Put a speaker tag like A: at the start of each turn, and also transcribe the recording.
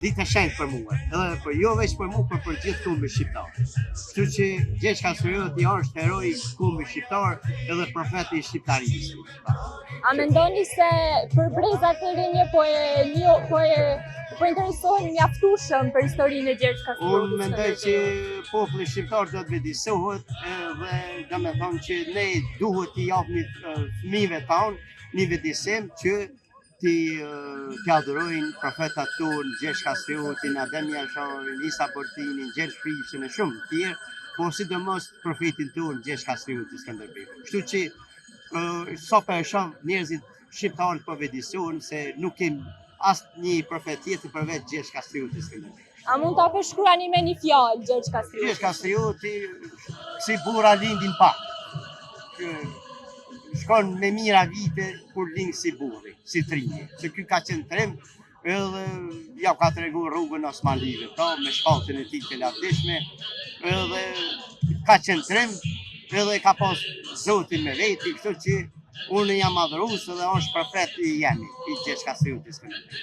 A: ditë e shenjtë për mua, edhe për jo veç për mua, por për gjithë kombin shqiptar. Kështu që Gjergj Kastrioti është heroi i kombit shqiptar edhe profeti i shqiptarisë.
B: A mendoni se për brezat e rinj po interesohen mjaftueshëm për historinë e Gjergj Kastriotit?
A: Unë mendoj që populli shqiptar do të vëdësohet dhe domethënë që ne duhet t'i japni fëmijëve tanë një vëdësim që t'i adhurojnë profetat tonë, Gjergj Kastriotin, Adem Jasharin, Isa Bortinin, Gjergj Prishin e shumë të tjerë, po sidomos profetin tonë Gjergj Kastrioti Skënderbeu. Kështu që sa për shumë njerëzit shqiptarët po vëdësohen se nuk kemi asnjë profet tjetër përveç Gjergj Kastrioti Skënderbeu.
B: A mund ta përshkruani me një fjalë Gjergj Kastrioti?
A: Gjergj Kastrioti si burra lindin pak. Shkon me mira vite kur lind si burri, si trinje. Se ky ka qenë trem, edhe ja ka tregu rrugën Osmanlive, me shpallën e tij të lavdishme, edhe ka qenë trem, edhe ka pas Zotin me veti, kështu që unë jam adhurues dhe është profeti i jemi, i Gjergj Kastriotit Skënderbeu.